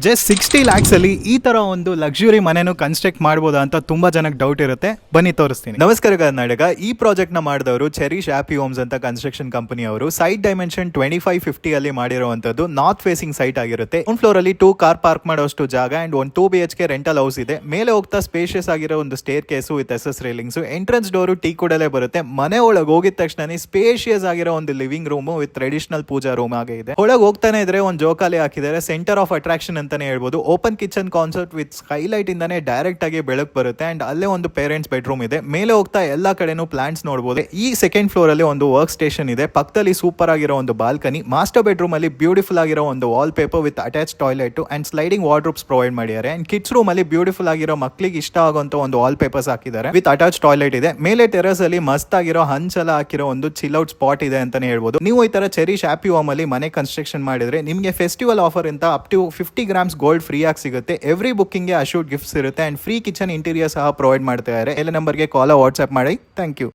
Just 60 lakhs ಅಲ್ಲಿ ಈ ತರ ಒಂದು ಲಕ್ಸುರಿ ಮನೆನೂ ಕನ್ಸ್ಟ್ರಕ್ಟ್ ಮಾಡ್ಬೋದಾ ಅಂತ ತುಂಬಾ ಜನಕ್ಕೆ ಡೌಟ್ ಇರುತ್ತೆ. ಬನ್ನಿ ತೋರಿಸ್ತೀನಿ. ನಮಸ್ಕಾರ ಕರ್ನಾಟಕ. ಈ ಪ್ರಾಜೆಕ್ಟ್ ನ ಮಾಡಿದವರು ಚೆರಿಶ್ ಹ್ಯಾಪಿ ಹೋಮ್ಸ್ ಅಂತ ಕನ್ಸ್ಟ್ರಕ್ಷನ್ ಕಂಪನಿ ಅವರು. ಸೈಟ್ ಡೈಮೆನ್ಷನ್ 2550 ಅಲ್ಲಿ ಮಾಡಿರುವಂತದ್ದು ನಾರ್ತ್ ಫೇಸಿಂಗ್ ಸೈಟ್ ಆಗಿರುತ್ತೆ. ಒಂದು ಫ್ಲೋರ್ ಅಲ್ಲಿ 2 ಕಾರ್ ಪಾರ್ಕ್ ಮಾಡೋಷ್ಟು ಜಾಗ ಅಂಡ್ ಒಂದು 2 BHK ರೆಂಟಲ್ ಹೌಸ್ ಇದೆ. ಮೇಲೆ ಹೋಗ್ತಾ ಸ್ಪೇಷಿಯಸ್ ಆಗಿರೋ ಒಂದು staircase with SS railings. Entrance door ಟೀ ಕೂಡಲೇ ಬರುತ್ತೆ. ಮನೆ ಒಳಗೆ ಹೋಗಿದ ತಕ್ಷಣ ಸ್ಪೇಷಿಯಸ್ ಆಗಿರೋ ಒಂದು living room with traditional puja room ಆಗಿ ಇದೆ. ಒಳಗೆ ಹೋಗ್ತಾನೆ ಇದ್ರೆ ಒಂದು ಜೋಕಾಲಿ ಹಾಕಿದ್ದಾರೆ. ಸೆಂಟರ್ ಆಫ್ ಅಟ್ರಾಕ್ಷನ್ ಅಂತಾನೆ ಹೇಳ್ಬೋದು. Open kitchen concept with skylight ಇಂದಾನೆ ಡೈರೆಕ್ಟ್ ಆಗಿ ಬೆಳಕು ಬರುತ್ತೆ ಅಂಡ್ ಅಲ್ಲೇ ಒಂದು ಪೇರೆಂಟ್ಸ್ ಬೆಡ್ರೂಮ್ ಇದೆ. ಮೇಲೆ ಹೋಗ್ತಾ ಎಲ್ಲಾ ಕಡೆನೂ ಪ್ಲಾಂಟ್ಸ್ ನೋಡಬಹುದು. ಈ ಸೆಕೆಂಡ್ ಫ್ಲೋರ್ ಅಲ್ಲಿ ಒಂದು ವರ್ಕ್ ಸ್ಟೇಷನ್ ಇದೆ. ಪಕ್ಕದಲ್ಲಿ ಸೂಪರ್ ಆಗಿರೋ ಒಂದು ಬಾಲ್ಕನಿ. ಮಾಸ್ಟರ್ ಬೆಡ್ರೂಮ್ ಅಲ್ಲಿ ಬ್ಯೂಟಿಫುಲ್ ಆಗಿರೋ ಒಂದು wall paper with attach toilet and sliding wardrobes provide ಮಾಡಿದ್ದಾರೆ. ಅಂಡ್ ಕಿಡ್ಸ್ ರೂಮ್ ಅಲ್ಲಿ ಬ್ಯೂಟಿಫುಲ್ ಆಗಿರೋ ಮಕ್ಕಳಿಗೆ ಇಷ್ಟ ಆಗುವಂತ ಒಂದು ವಾಲ್ ಪೇಪರ್ಸ್ ಹಾಕಿದ್ದಾರೆ ವಿತ್ ಅಟ್ಯಾಚ್ ಟಾಯ್ಲೆಟ್ ಇದೆ. ಮೇಲೆ ಟೆರಸ್ ಅಲ್ಲಿ ಮಸ್ತ್ ಆಗಿರೋ ಹಂಚೆಲ್ಲ ಹಾಕಿರೋ ಒಂದು ಚಿಲ್ ಔಟ್ ಸ್ಪಾಟ್ ಇದೆ ಅಂತಾನೆ ಹೇಳ್ಬೋದು. ನೀವು ಈ ತರ ಚೆರಿಶ್ ಹ್ಯಾಪಿ ಹೋಮ್ ಅಲ್ಲಿ ಮನೆ ಕನ್ಸ್ಟ್ರಕ್ಷನ್ ಮಾಡಿದ್ರೆ ನಿಮಗೆ ಫೆಸ್ಟಿವಲ್ ಆಫರ್ ಅಂತ up to 50 grams gold free ಆಗಿ ಸಿಗುತ್ತೆ. ಎವ್ರಿ ಬುಕ್ಕಿಂಗ್ ಗೆ ಅಶೂಡ್ ಗಿಫ್ಟ್ಸ್ ಇರುತ್ತೆ ಅಂಡ್ ಫ್ರೀ ಕಿಚನ್ ಇಂಟೀರಿಯರ್ ಸಹ ಪ್ರೊವೈಡ್ ಮಾಡ್ತಾ ಇದ್ದಾರೆ. ಎಲ್ಲ ನಂಬರ್ಗೆ ಕಾಲ್ ವಾಟ್ಸ್ಆಪ್ ಮಾಡಿ. Thank you.